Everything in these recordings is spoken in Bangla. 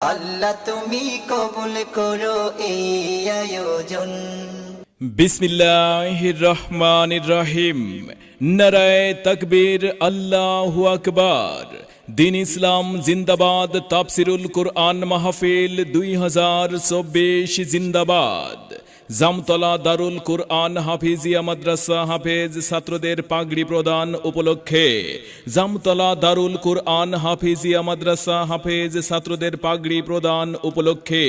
আল্লাহ তুমি কবুল করো এই আয়োজন। বিসমিল্লাহির রহমানির রহিম। নারায়ে তাকবীর, আল্লাহু আকবার। দিন ইসলাম জিন্দাবাদ। তাফসিরুল কুরআন মাহফিল 2024 জিন্দাবাদ। জামতলা দারুল কুরআন হাফিজিয়া মাদ্রাসা হাফেজ ছাত্রদের পাগড়ি প্রদান উপলক্ষে জামতলা দারুল কুরআন হাফিজিয়া মাদ্রাসা হাফেজ ছাত্রদের পাগড়ি প্রদান উপলক্ষে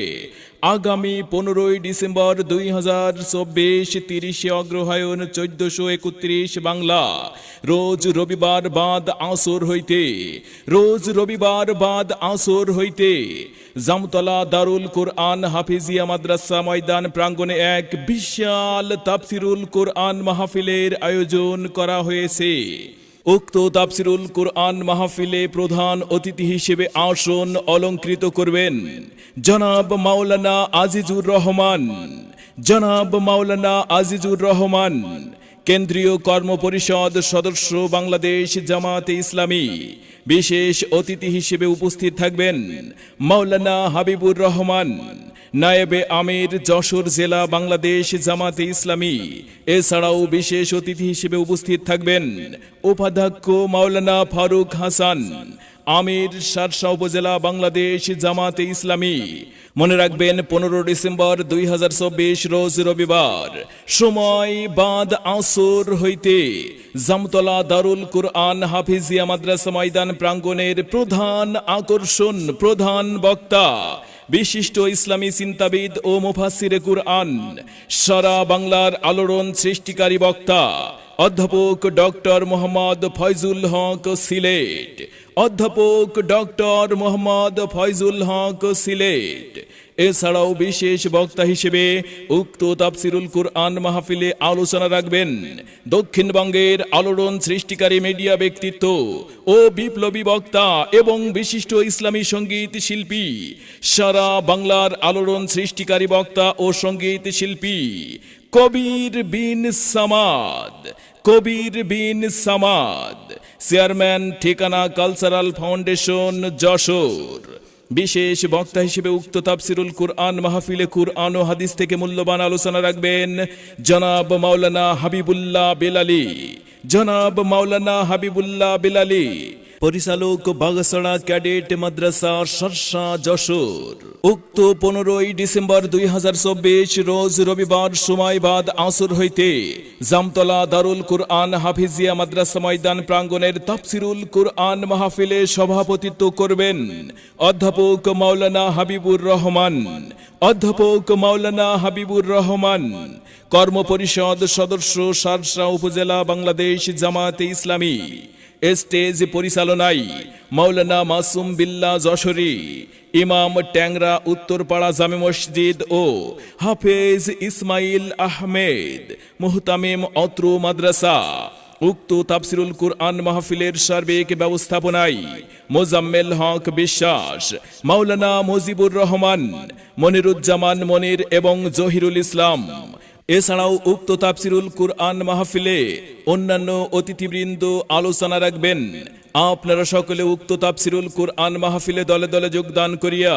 আগামী 15 ডিসেম্বর 2024 30 অগ্রহায়ণ 1431 বাংলা রোজ রবিবার বাদ আসর হইতে জামতলা দারুল কুরআন হাফিজিয়া মাদ্রাসা ময়দান প্রাঙ্গণে এক বিশাল তাফসিরুল কুরআন মাহফিলের আয়োজন করা হয়েছে। উক্ত তাফসিরুল কুরআন মাহফিলে প্রধান অতিথি হিসেবে আসন অলংকৃত করবেন জনাব মাওলানা আজিজুর রহমান, কেন্দ্রীয় কর্ম পরিষদ সদস্য, বাংলাদেশ জামাতে ইসলামী। বিশেষ অতিথি হিসেবে উপস্থিত থাকবেন মাওলানা হাবিবুর রহমান, নায়েবে আমির, যশোর জেলা, বাংলাদেশ জামাতে ইসলামী। এছাড়াও বিশেষ অতিথি হিসেবে উপস্থিত থাকবেন উপাধ্যক্ষ মাওলানা ফারুক হাসান, আমির, শার্শা উপজেলা, বাংলাদেশ জামাতে ইসলামী। মনে রাখবেন 15 ডিসেম্বর 2024 রোজ রবিবার, সময় বাদ আসর হইতে জামতলা দারুল কুরআন হাফিজিয়া মাদ্রাসা ময়দান প্রাঙ্গণের প্রধান আকর্ষণ, প্রধান বক্তা, বিশিষ্ট ইসলামী চিন্তাবিদ ও মুফাসসিরে কুরআন, সারা বাংলার আলোড়ন সৃষ্টিকারী বক্তা অধ্যাপক ডক্টর মোহাম্মদ ফয়জুল হক সিলেট, এছাড়াও বিশেষ বক্তা হিসেবে উক্ত তাফসিরুল কুরআন মাহফিলে আলোচনা রাখবেন দক্ষিণবঙ্গের আলোড়ন সৃষ্টিকারী মিডিয়া ব্যক্তিত্ব ও বিপ্লবী বক্তা এবং বিশিষ্ট ইসলামী সঙ্গীত শিল্পী, সারা বাংলার আলোড়ন সৃষ্টিকারী বক্তা ও সঙ্গীত শিল্পী কবির বিন সামাদ, চেয়ারম্যান, ঠিকানা কালচারাল ফাউন্ডেশন, যশোর। বিশেষ বক্তা হিসেবে উক্ত তাফসিরুল কুরআন মাহফিলে কুরআন ও হাদিস থেকে মূল্যবান আলোচনা রাখবেন জনাব মাওলানা হাবিবুল্লাহ বেলালী, পরিচালক, বাগসড়া ক্যাডেট মাদ্রাসা, শার্শা, যশোর। উক্ত 15 ডিসেম্বর 2024 রোজ রবিবার, সময় বাদ আসর হইতে জামতলা দারুল কুরআন হাফিজিয়া মাদ্রাসা ময়দান প্রাঙ্গণের তাফসিরুল কুরআন মাহফিলে সভাপতিত্ব করবেন অধ্যাপক মাওলানা হাবিবুর রহমান, কর্ম পরিষদ সদস্য, শার্শা উপজেলা, বাংলাদেশ জামাতে ইসলামী। স্টেজ পরিচালনায় মাওলানা মাসুম বিল্লাহ যশোরী, ইমাম, ট্যাংরা উত্তরপাড়া জামে মসজিদ ও হাফেজ ইসমাইল আহমেদ, মুহতামিম অত্র মাদ্রাসা। উক্ত তাফসিরুল কুরআন মাহফিলের সার্বিক ব্যবস্থাপনায় মোজাম্মেল হক বিশ্বাস, মাওলানা মুজিবুর রহমান, মনিরুজ্জামান মনির এবং জহিরুল ইসলাম। এছাড়াও উক্ত তাফসিরুল কুরআন মাহফিলে অন্যান্য অতিথিবৃন্দ আলোচনা রাখবেন। আপনারা সকলে উক্ত তাফসিরুল কুরআন মাহফিলে দলে দলে যোগদান করিয়া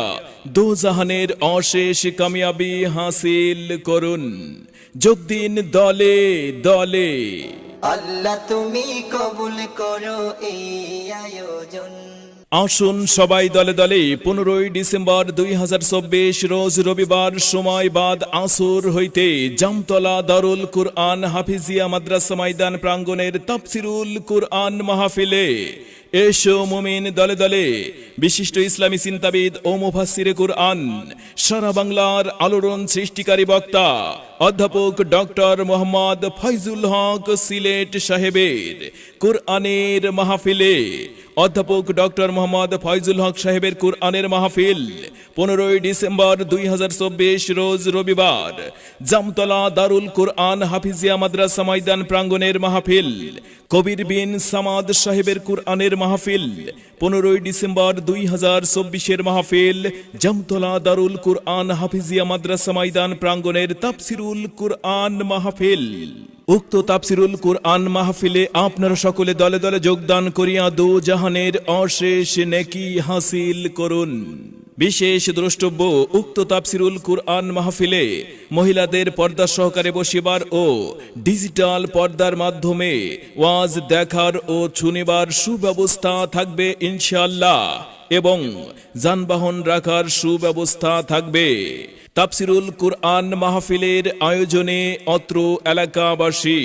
দোজাহানের অশেষ কামিয়াবি হাসিল করুন। যোগ দিন দলে দলে। আল্লাহ তুমি কবুল করো এই আয়োজন। আসুন সবাই দলে দলে 15 ডিসেম্বর 2024 রোজ রবিবার, সময় বাদ আসর হইতে জামতলা দারুল কুরআন হাফিজিয়া মাদ্রাসা ময়দান প্রাঙ্গণের তাফসিরুল কুরআন মাহফিলে এসো মুমিন দলে দলে। বিশিষ্ট ইসলামী চিন্তাবিদ ও মুফাসসিরে কুরআন, সারা বাংলার আলোড়ন সৃষ্টিকারী বক্তা অধ্যাপক ডক্টর মোহাম্মদ ফয়জুল হক সিলেট সাহেবের কুরআনের মাহফিলে অধ্যাপক ডক্টর মোহাম্মদ ফয়জুল হক সাহেবের কুরআনের মাহফিল 15 ডিসেম্বর 2024 রোজ রবিবার, জামতলা দারুল কুরআন হাফিজিয়া মাদ্রাসা ময়দান প্রাঙ্গণের মাহফিল। কবির বিন সামাদ সাহেবের কুরআনের মাহফিল 15 ডিসেম্বর 2024 মাহফিল, জামতলা দারুল কুরআন হাফিজিয়া মাদ্রাসা ময়দান প্রাঙ্গণের তাফসিরুল কুরআন মাহফিল। উক্ত তাফসিরুল কুরআন মাহফিলে আপনারা সকলে দলে দলে যোগদান করিয়া দো জাহানের অশেষ নেকি হাসিল করুন। বিশেষ দ্রষ্টব্য উক্ত তাফসিরুল কুরআন মাহফিলে মহিলাদের পর্দা সহকারে বসিবার ও ডিজিটাল পর্দার মাধ্যমে ওয়াজ দেখার ও শুনিবার সুব্যবস্থা থাকবে ইনশাআল্লাহ এবং যানবাহন রাখার সুব্যবস্থা থাকবে। তাফসিরুল কুরআন মাহফিলের আয়োজনে অত্র এলাকাবাসী